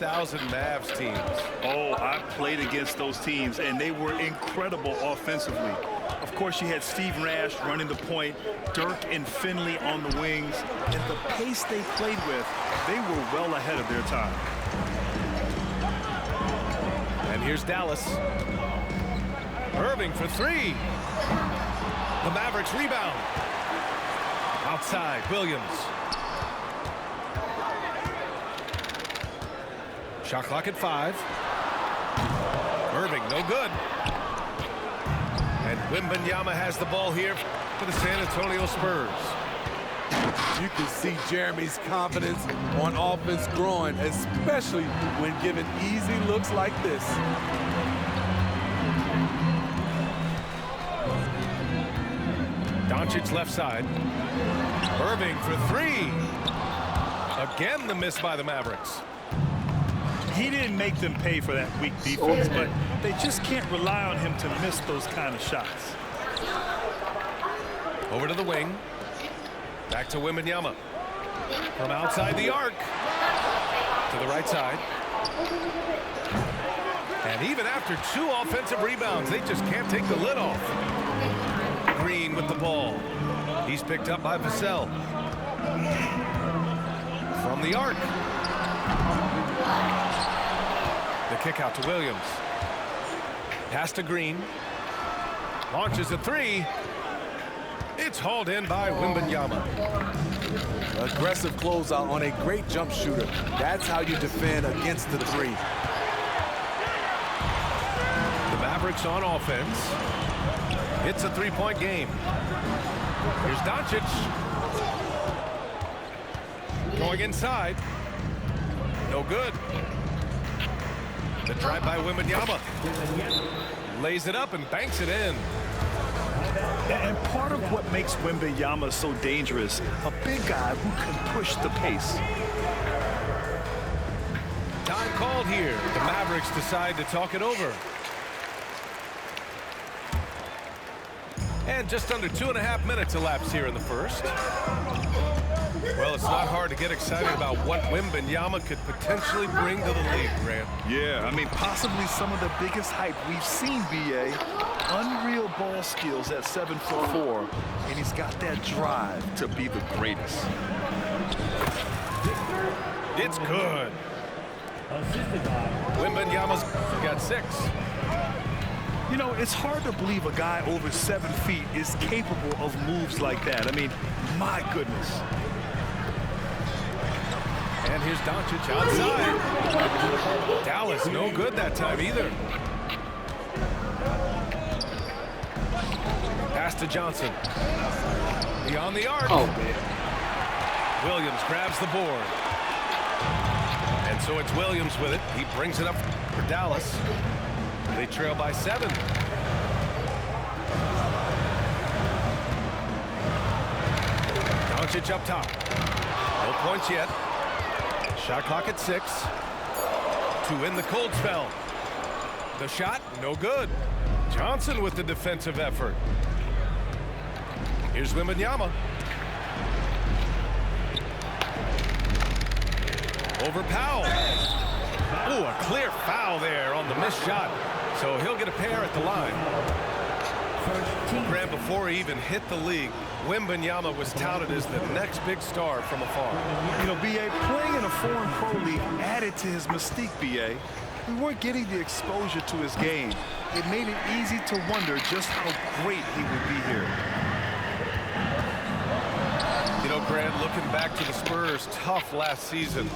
2000 Mavs teams. Oh, I played against those teams, and they were incredible offensively. Of course, you had Steve Nash running the point, Dirk and Finley on the wings, and the pace they played with, they were well ahead of their time. And here's Dallas. Irving for three. The Mavericks rebound. Outside, Williams. Shot clock at 5. Irving, no good. And Wembanyama has the ball here for the San Antonio Spurs. You can see Jeremy's confidence on offense growing, especially when given easy looks like this. Doncic left side. Irving for three. Again, the miss by the Mavericks. He didn't make them pay for that weak defense, but they just can't rely on him to miss those kind of shots. Over to the wing. Back to Wembanyama. From outside the arc. To the right side. And even after 2 offensive rebounds, they just can't take the lid off. Green with the ball. He's picked up by Vassell. From the arc. The kick out to Williams. Pass to Green. Launches a 3. It's hauled in by Wembanyama. Aggressive closeout on a great jump shooter. That's how you defend against the 3. The Mavericks on offense. It's a 3-point game. Here's Doncic. Going inside. No good. The drive by Wembanyama. Lays it up and banks it in. And part of what makes Wembanyama so dangerous, a big guy who can push the pace. Time called here. The Mavericks decide to talk it over. And just under 2.5 minutes elapsed here in the first. Well, it's not hard to get excited about what Wembanyama could potentially bring to the league, Grant. Yeah, I mean, possibly some of the biggest hype we've seen, B.A. Unreal ball skills at 7'4", and he's got that drive to be the greatest. It's good. Wembanyama's got 6. You know, it's hard to believe a guy over 7 feet is capable of moves like that. I mean, my goodness. And here's Doncic outside. Dallas no good that time either. Pass to Johnson. Beyond the arc. Oh, man. Williams grabs the board. And so it's Williams with it. He brings it up for Dallas. They trail by 7. Doncic up top. No points yet. Shot clock at 6. To end the cold spell. The shot, no good. Johnson with the defensive effort. Here's Wembanyama. Over Powell. Ooh, a clear foul there on the missed shot. So he'll get a pair at the line. Grant, before he even hit the league, Wembanyama was touted as the next big star from afar. You know, B.A., playing in a foreign pro league added to his mystique, B.A. We weren't getting the exposure to his game. It made it easy to wonder just how great he would be here. You know, Grant, looking back to the Spurs' tough last season,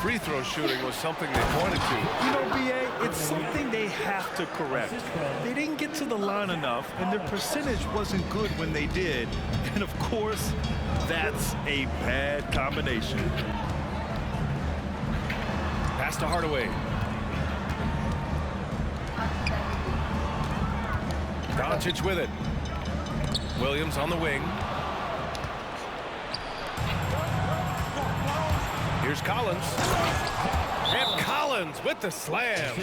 free throw shooting was something they pointed to. You know, B.A., it's something they have to correct. They didn't get to the line enough, and their percentage wasn't good when they did. And, of course, that's a bad combination. Pass to Hardaway. Doncic with it. Williams on the wing. Here's Collins. And Collins with the slam.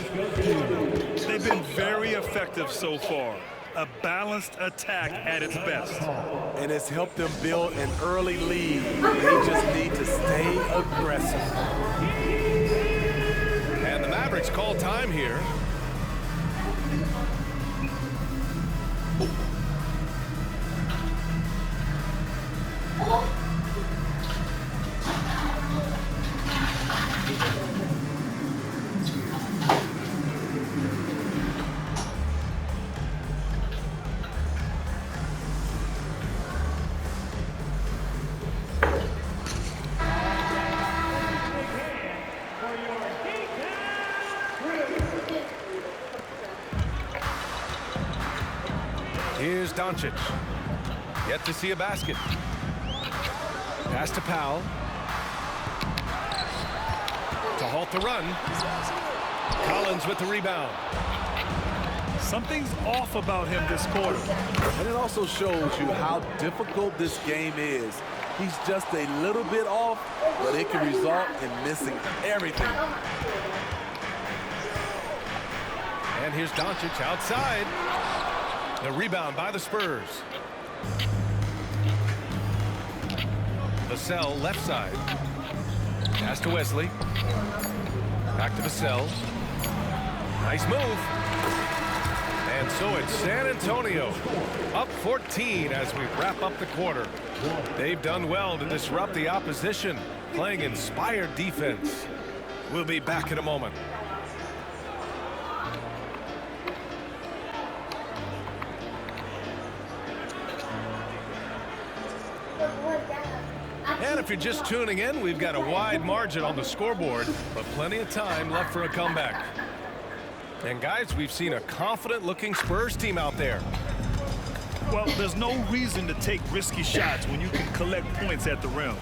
They've been very effective so far. A balanced attack at its best. And it's helped them build an early lead. They just need to stay aggressive. Mavericks call time here. Here's Doncic. Yet to see a basket. Pass to Powell. To halt the run. Collins with the rebound. Something's off about him this quarter. And it also shows you how difficult this game is. He's just a little bit off, but it can result in missing everything. And here's Doncic outside. The rebound by the Spurs. Vassell left side. Pass to Wesley. Back to Vassell. Nice move. And so it's San Antonio up 14 as we wrap up the quarter. They've done well to disrupt the opposition, playing inspired defense. We'll be back in a moment. And if you're just tuning in, we've got a wide margin on the scoreboard, but plenty of time left for a comeback. And guys, we've seen a confident-looking Spurs team out there. Well, there's no reason to take risky shots when you can collect points at the rim.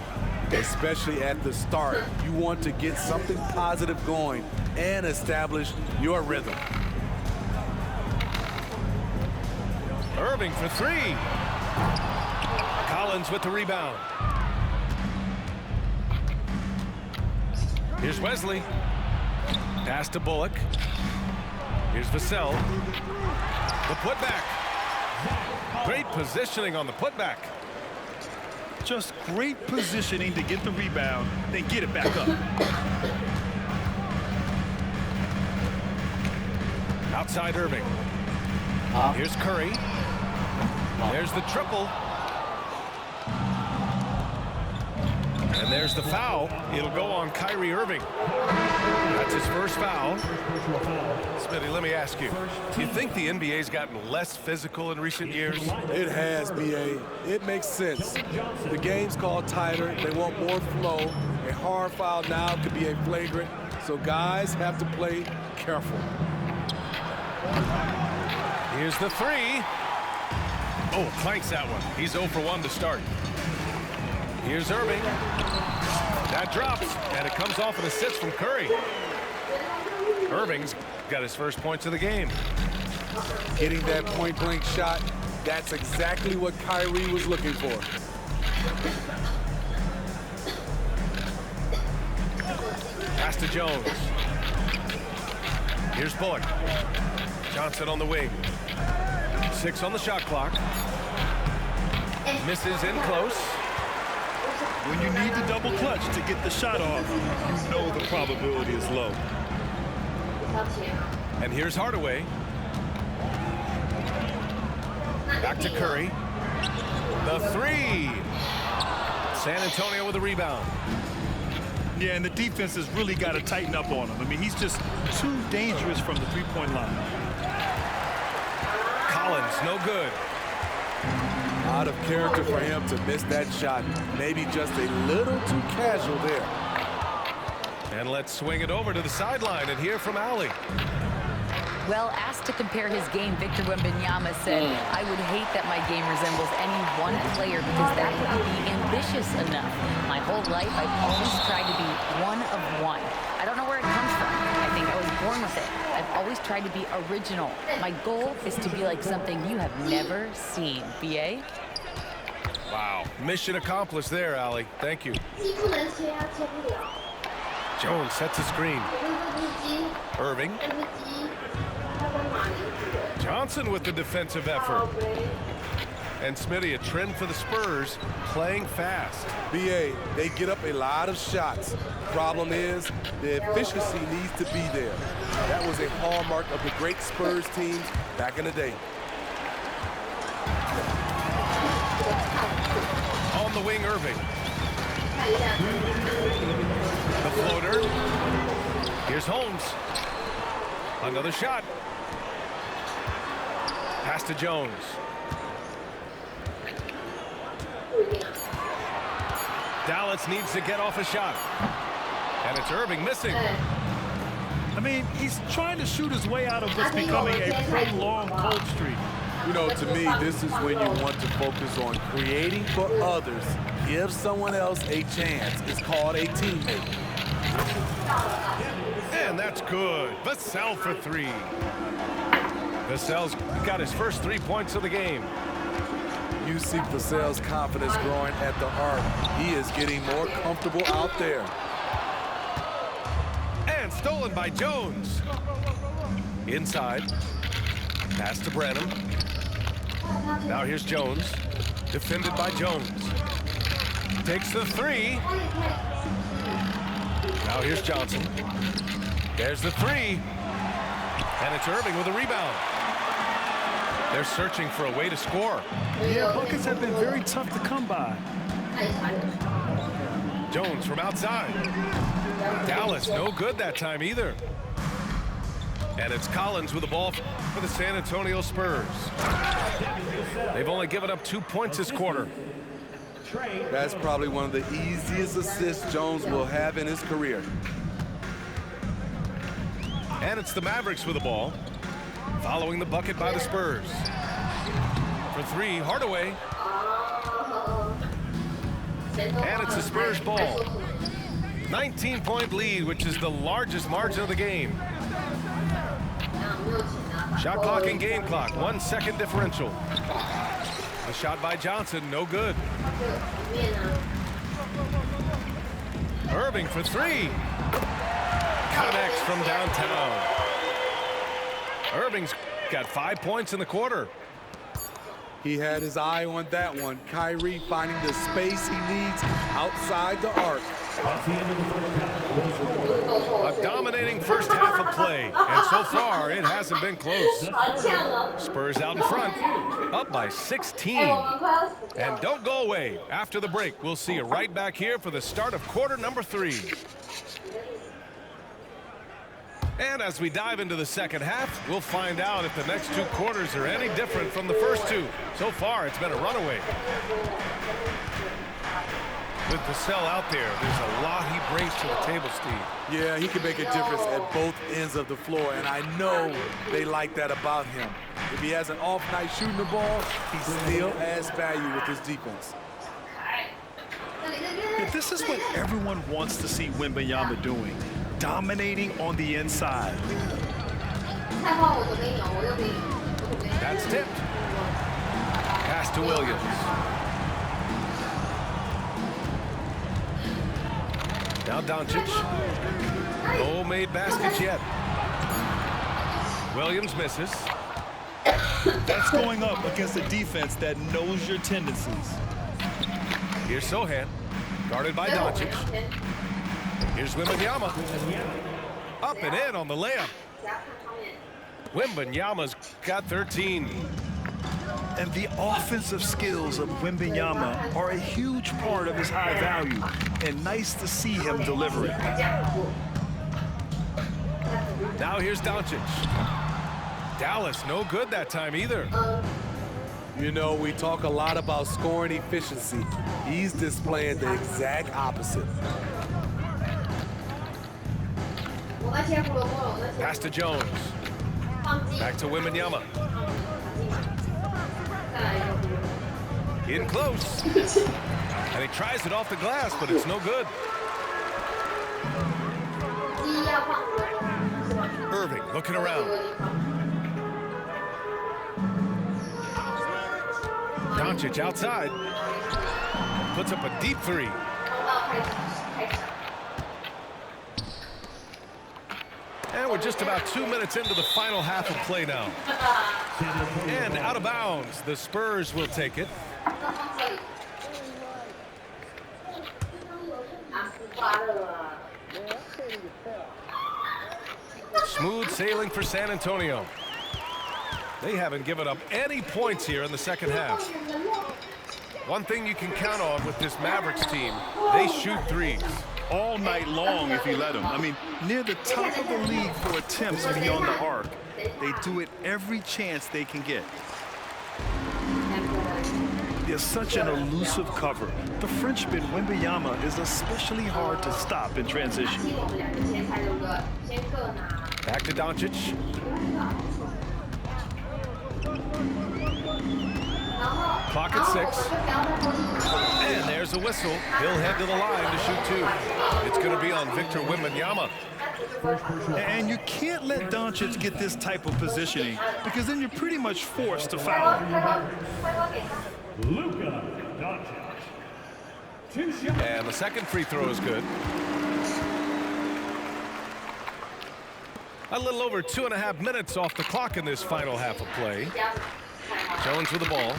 Especially at the start. You want to get something positive going and establish your rhythm. Irving for three. Collins with the rebound. Here's Wesley. Pass to Bullock. Here's Vassell. The putback. Great positioning on the putback. Just great positioning to get the rebound, then get it back up. Outside Irving. Here's Curry. There's the triple. And there's the foul. It'll go on Kyrie Irving. That's his first foul. Smitty, let me ask you, do you think the NBA's gotten less physical in recent years? It has, B.A. It makes sense. The game's called tighter. They want more flow. A hard foul now could be a flagrant, so guys have to play careful. Here's the three. Oh, clanks that one. He's 0 for 1 to start. Here's Irving. That drops, and it comes off an assist from Curry. Irving's got his first points of the game. Getting that point-blank shot, that's exactly what Kyrie was looking for. Pass to Jones. Here's Bullock. Johnson on the wing. 6 on the shot clock. Misses in close. When you need the double clutch to get the shot off, you know the probability is low. And here's Hardaway. Back to Curry. The three. San Antonio with a rebound. Yeah, and the defense has really got to tighten up on him. I mean, he's just too dangerous from the three-point line. Collins, no good. Out of character for him to miss that shot. Maybe just a little too casual there. And let's swing it over to the sideline and hear from Allie. Well, asked to compare his game, Victor Wembanyama said, I would hate that my game resembles any one player because that wouldn't be ambitious enough. My whole life, I've always tried to be one of one. I don't know where it comes from. I think I was born with it. I've always tried to be original. My goal is to be like something you have never seen. B.A.? Wow. Mission accomplished there, Allie. Thank you. Jones sets a screen. Irving. Johnson with the defensive effort. And Smitty, a trend for the Spurs, playing fast. BA, they get up a lot of shots. Problem is, the efficiency needs to be there. That was a hallmark of the great Spurs teams back in the day. On the wing, Irving. The floater. Here's Holmes. Another shot. Pass to Jones. Dallas needs to get off a shot. And it's Irving missing. I mean, he's trying to shoot his way out of what's becoming a prolonged cold streak. You know, to me, this is when you want to focus on creating for others. Give someone else a chance. It's called a teammate. And that's good. Vassell for three. Vassell's got his first 3 points of the game. You see Vassell's confidence growing at the arc. He is getting more comfortable out there. And stolen by Jones. Inside. Pass to Branham. Now here's Jones. Defended by Jones. Takes the three. Now here's Johnson. There's the three. And it's Irving with a rebound. They're searching for a way to score. Yeah, buckets have been very tough to come by. Jones from outside. Dallas no good that time either. And it's Collins with the ball for the San Antonio Spurs. They've only given up 2 points this quarter. That's probably one of the easiest assists Jones will have in his career. And it's the Mavericks with the ball, following the bucket by the Spurs. For three, Hardaway. And it's the Spurs ball. 19-point lead, which is the largest margin of the game. Shot clock and game clock, 1 second differential. A shot by Johnson, no good. Irving for three. Connects from downtown. Irving's got 5 points in the quarter. He had his eye on that one. Kyrie finding the space he needs outside the arc. A dominating first half of play, and so far it hasn't been close. Spurs out in front, up by 16. And don't go away. After the break, we'll see you right back here for the start of quarter number 3. And as we dive into the second half, we'll find out if the next 2 quarters are any different from the first 2. So far, it's been a runaway. With Vassell out there, there's a lot he brings to the table, Steve. Yeah, he can make a difference at both ends of the floor, and I know they like that about him. If he has an off night shooting the ball, he still adds value with his defense. This is what everyone wants to see Wembanyama doing. Dominating on the inside. That's tipped. Pass to Williams. Now Doncic. No made baskets yet. Williams misses. That's going up against a defense that knows your tendencies. Here's Sohan. Guarded by Doncic. Here's Wembanyama. Up and in on the layup. Wembanyama's got 13. And the offensive skills of Wembanyama are a huge part of his high value, and nice to see him deliver it. Now here's Doncic. Dallas no good that time either. You know, we talk a lot about scoring efficiency. He's displaying the exact opposite. Pass to Jones. Back to Wembanyama. In close. And he tries it off the glass, but it's no good. Irving looking around. Doncic outside. Puts up a deep three. And we're just about 2 minutes into the final half of play now. And out of bounds, the Spurs will take it. Smooth sailing for San Antonio. They haven't given up any points here in the second half. One thing you can count on with this Mavericks team, they shoot threes. All night long if you let them. I mean, near the top of the league for attempts beyond the arc. They do it every chance they can get. They're such an elusive cover. The Frenchman, Wembanyama, is especially hard to stop in transition. Back to Doncic. Clock at 6. And there's a whistle. He'll head to the line to shoot 2. It's going to be on Victor Wembanyama. And you can't let Doncic get this type of positioning because then you're pretty much forced to foul him. Luka Doncic. And the second free throw is good. A little over 2.5 minutes off the clock in this final half of play. Jones with the ball.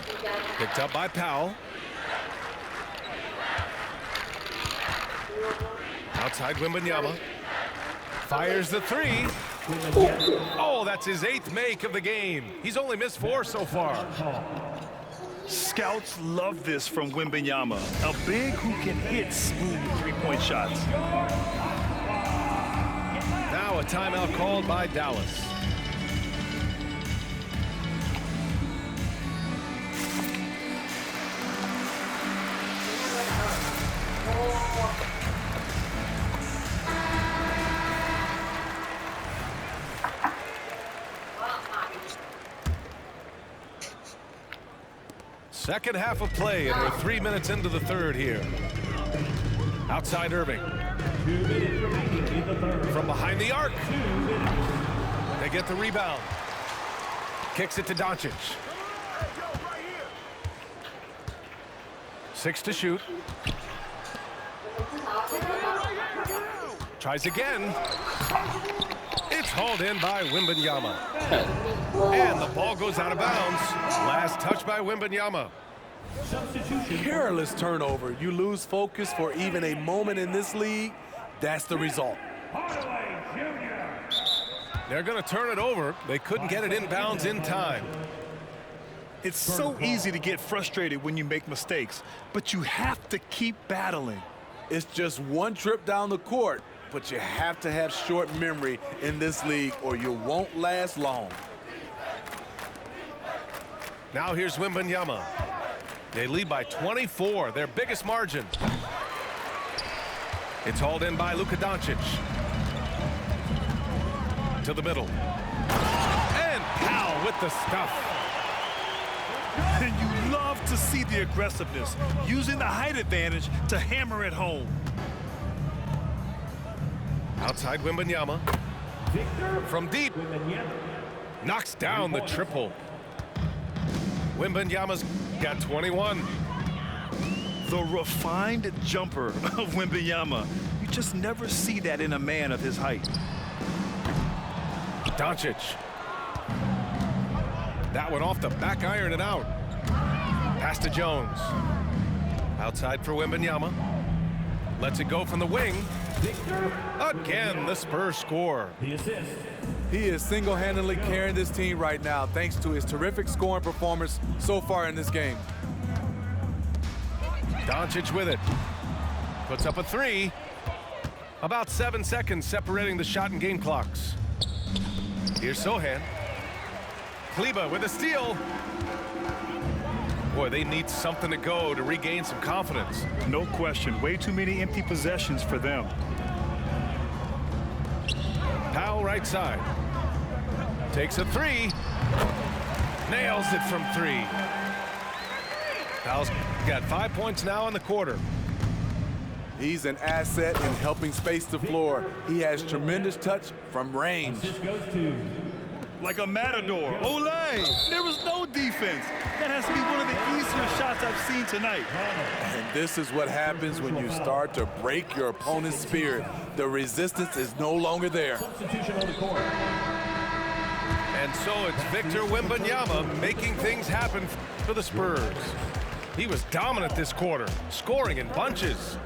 Picked up by Powell. Outside Wembanyama. Fires the 3. Oh, that's his 8th make of the game. He's only missed 4 so far. Scouts love this from Wembanyama, a big who can hit smooth three-point shots. Now a timeout called by Dallas. Second half of play, and we're 3 minutes into the third here. Outside Irving. 2 minutes remaining in the third. From behind the arc. 2 minutes. They get the rebound. Kicks it to Doncic. 6 to shoot. Tries again. It's hauled in by Wembanyama. And the ball goes out of bounds. Last touch by Wembanyama. Substitution. Careless turnover. You lose focus for even a moment in this league. That's the result. Hardaway Jr. They're going to turn it over. They couldn't get it inbounds in time. It's so easy to get frustrated when you make mistakes, but you have to keep battling. It's just one trip down the court, but you have to have short memory in this league or you won't last long. Now here's Wembanyama. They lead by 24, their biggest margin. It's hauled in by Luka Doncic. To the middle. And Powell with the stuff. And you love to see the aggressiveness, using the height advantage to hammer it home. Outside Wembanyama. Victor From deep. Wembanyama. Knocks down the triple. Wembanyama's got 21. The refined jumper of Wembanyama. You just never see that in a man of his height. Doncic. That one off the back iron and out. Pass to Jones. Outside for Wembanyama. Lets it go from the wing. Victor. Again, the Spurs score. The assist. He is single-handedly carrying this team right now thanks to his terrific scoring performance so far in this game. Doncic with it. Puts up a 3. About 7 seconds separating the shot and game clocks. Here's Sohan. Kleber with a steal. Boy, they need something to go to regain some confidence. No question. Way too many empty possessions for them. Powell right side. Takes a 3. Nails it from 3. Powell's got 5 points now in the quarter. He's an asset in helping space the floor. He has tremendous touch from range. Assist goes to like a matador. Olé! There was no defense. That has to be one of the easier shots I've seen tonight. And this is what happens when you start to break your opponent's spirit. The resistance is no longer there. Substitution on the court. And so it's Victor Wembanyama making things happen for the Spurs. He was dominant this quarter, scoring in bunches.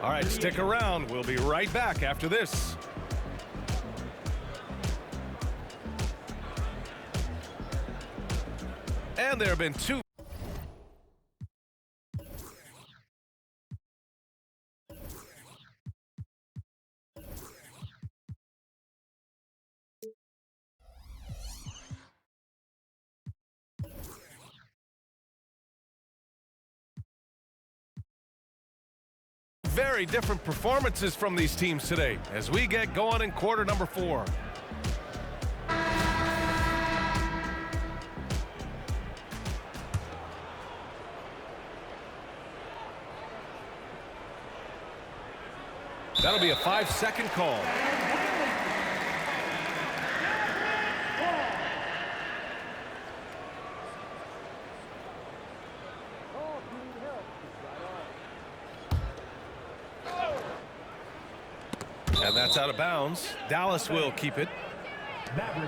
All right, stick around. We'll be right back after this. And there have been two. Very different performances from these teams today as we get going in quarter number 4. That'll be a 5-second call. And that's out of bounds. Dallas will keep it.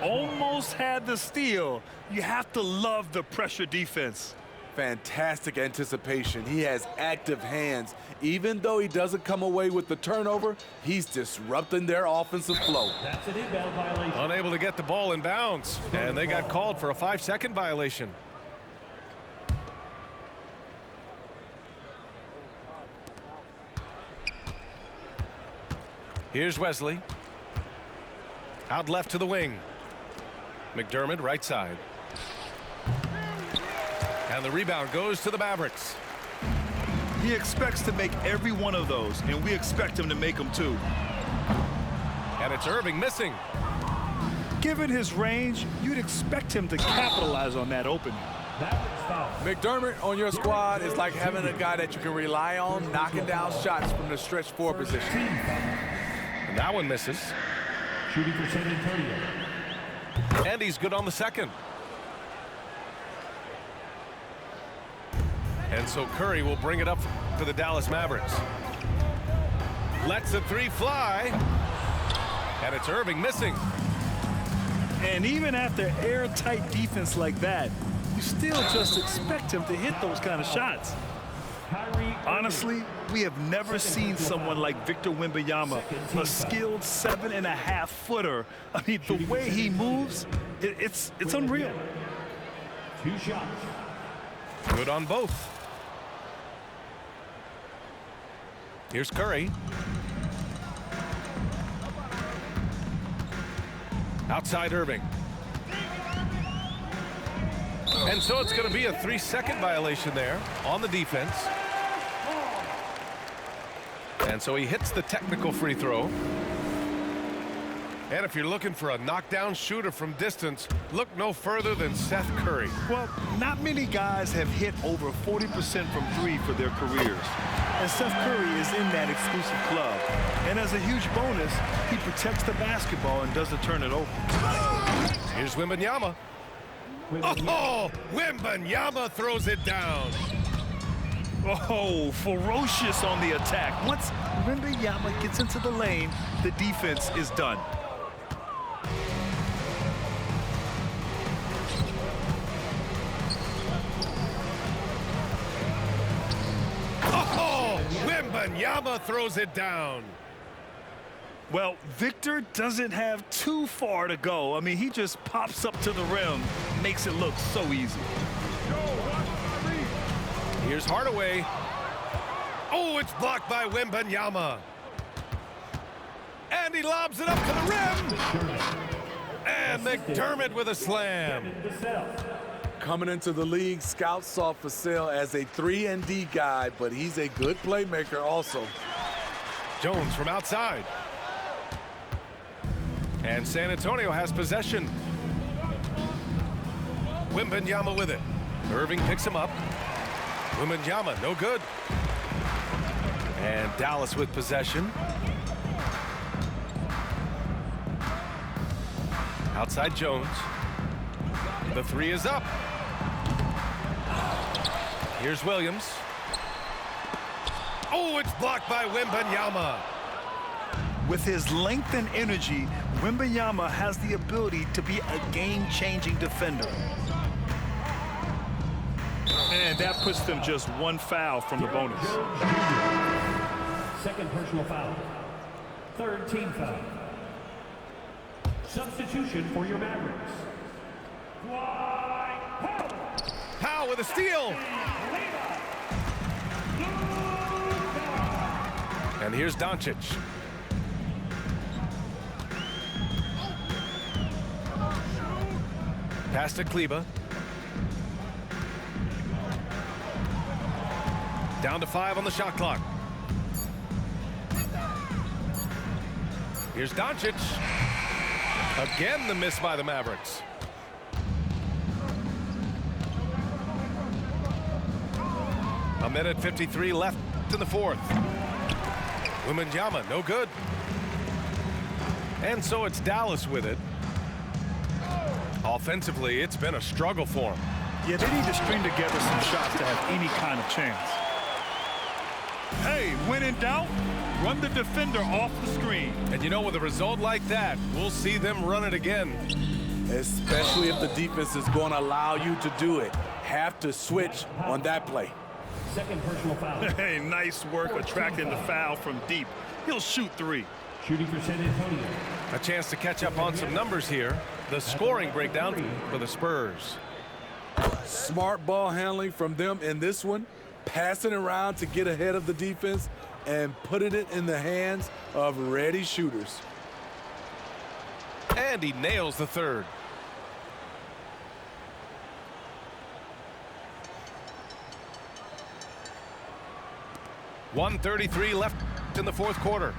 Almost had the steal. You have to love the pressure defense. Fantastic anticipation. He has active hands. Even though he doesn't come away with the turnover, he's disrupting their offensive flow. That's an inbound violation. Unable to get the ball in bounds. And they got called for a 5-second violation. Here's Wesley. Out left to the wing. McDermott right side. And the rebound goes to the Mavericks. He expects to make every one of those, and we expect him to make them too. And it's Irving missing. Given his range, you'd expect him to capitalize on that opening. McDermott on your squad is like having a guy that you can rely on knocking down shots from the stretch 4 position. And that one misses. Shooting for San Antonio. And he's good on the second. And so Curry will bring it up for the Dallas Mavericks. Lets the 3 fly. And it's Irving missing. And even after airtight defense like that, you still just expect him to hit those kind of shots. Honestly, we have never seen someone like Victor Wembanyama, a skilled 7.5-footer. I mean, the way he moves, it's unreal. 2 shots. Good on both. Here's Curry. Outside Irving. And so it's going to be a 3-second violation there on the defense. And so he hits the technical free throw. And if you're looking for a knockdown shooter from distance, look no further than Seth Curry. Well, not many guys have hit over 40% from 3 for their careers. And Seth Curry is in that exclusive club. And as a huge bonus, he protects the basketball and doesn't turn it over. Here's Wembanyama. Oh, Wembanyama throws it down. Oh, ferocious on the attack. Once Wembanyama gets into the lane, the defense is done. Oh, Wembanyama throws it down. Well, Victor doesn't have too far to go. I mean, he just pops up to the rim, makes it look so easy. Here's Hardaway. Oh, it's blocked by Wembanyama. And he lobs it up to the rim. And McDermott with a slam. Coming into the league, scouts saw Vassell as a 3-and-D guy, but he's a good playmaker also. Jones from outside. And San Antonio has possession. Wembanyama with it. Irving picks him up. Wembanyama, no good. And Dallas with possession. Outside Jones. The three is up. Here's Williams. Oh, it's blocked by Wembanyama. With his length and energy, Wembanyama has the ability to be a game-changing defender. And that puts them just one foul from the bonus. Second personal foul. Third team foul. Substitution for your Mavericks. Powell with a steal. And here's Doncic. Pass to Kleber. Down to 5 on the shot clock. Here's Doncic. Again, the miss by the Mavericks. A minute 53 left in the fourth. Wembanyama, no good. And so it's Dallas with it. Offensively, it's been a struggle for him. Yeah, they need to string together some shots to have any kind of chance. Hey, when in doubt, run the defender off the screen. And you know, with a result like that, we'll see them run it again. Especially if the defense is going to allow you to do it. Have to switch on that play. Second personal foul. Hey, nice work attracting the foul from deep. He'll shoot 3. Shooting for San Antonio. A chance to catch up on some numbers here. The scoring breakdown for the Spurs. Smart ball handling from them in this one. Passing around to get ahead of the defense and putting it in the hands of ready shooters. And he nails the third. .133 left in the fourth quarter.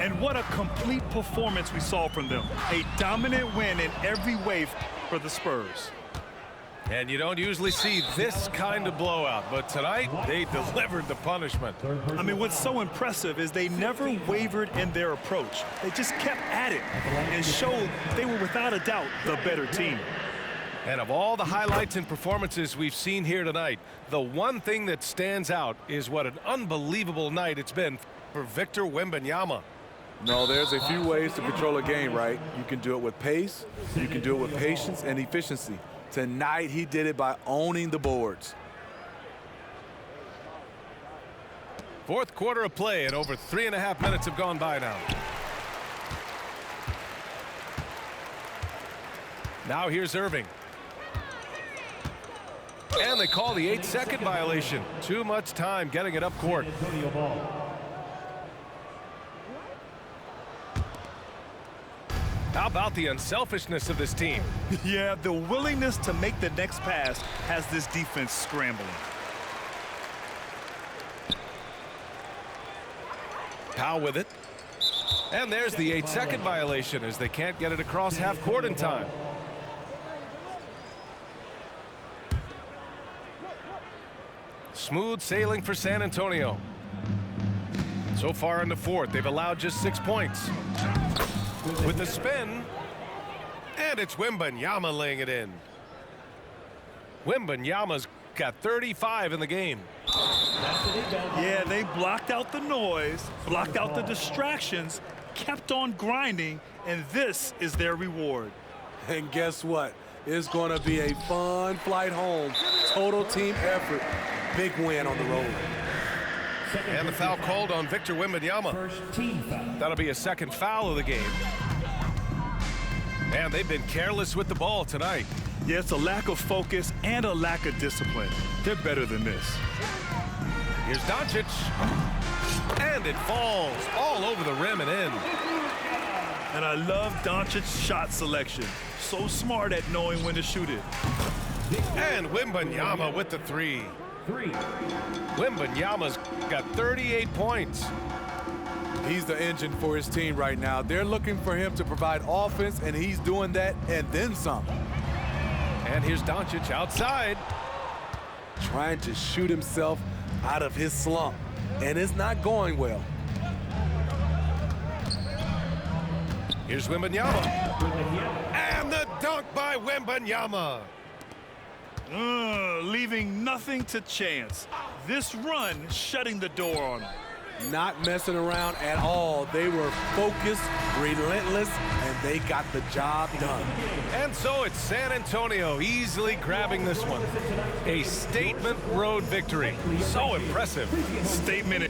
And what a complete performance we saw from them. A dominant win in every way for the Spurs. And you don't usually see this kind of blowout, but tonight they delivered the punishment. I mean, what's so impressive is they never wavered in their approach. They just kept at it and showed they were without a doubt the better team. And of all the highlights and performances we've seen here tonight, the one thing that stands out is what an unbelievable night it's been for Victor Wembanyama. No, there's a few ways to control a game, right? You can do it with pace, you can do it with patience and efficiency. Tonight, he did it by owning the boards. Fourth quarter of play, and over 3.5 minutes have gone by now. Now here's Irving. And they call the 8-second violation. Too much time getting it up court. San Antonio ball. How about the unselfishness of this team? Yeah, the willingness to make the next pass has this defense scrambling. Powell with it. And there's the 8-second violation as they can't get it across half court in time. Smooth sailing for San Antonio. So far in the fourth, they've allowed just 6 points. With the spin, and it's Wembanyama laying it in. Wembanyama's got 35 in the game. Yeah, they blocked out the noise, blocked out the distractions, kept on grinding, and this is their reward. And guess what? It's going to be a fun flight home. Total team effort. Big win on the road. And the foul called on Victor Wembanyama. First team foul. That'll be a second foul of the game. And they've been careless with the ball tonight. Yeah, it's a lack of focus and a lack of discipline. They're better than this. Here's Doncic. And it falls all over the rim and in. And I love Doncic's shot selection. So smart at knowing when to shoot it. And Wembanyama with the three. Wembanyama's got 38 points. He's the engine for his team right now. They're looking for him to provide offense, and he's doing that and then some. And here's Doncic outside. Trying to shoot himself out of his slump, and it's not going well. Here's Wembanyama. And the dunk by Wembanyama. Leaving nothing to chance. This run shutting the door on them. Not messing around at all. They were focused, relentless, and they got the job done. And so it's San Antonio easily grabbing this one. A statement road victory. So impressive. Statement.